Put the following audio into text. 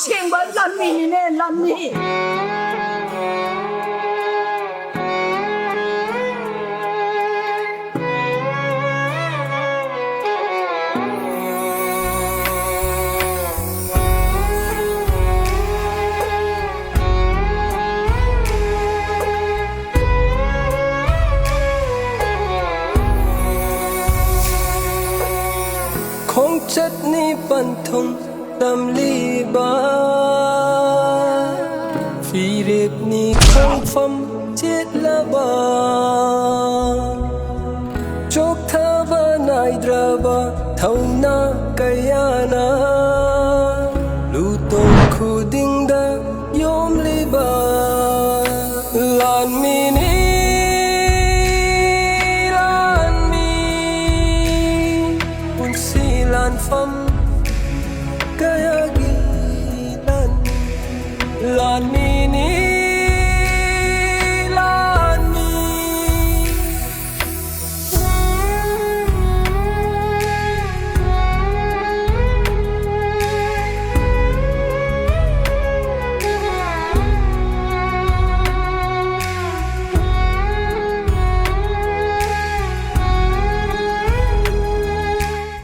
เสียงบ้านลันมีนี่เน่ลันมีคงจัดนี้ปันทงตำลีบาฟีเรบนี้คงฟมเจ็ดละบาจกทาวานายดราบาเท่านากายานาลูตงคูดิงดายอมลีบา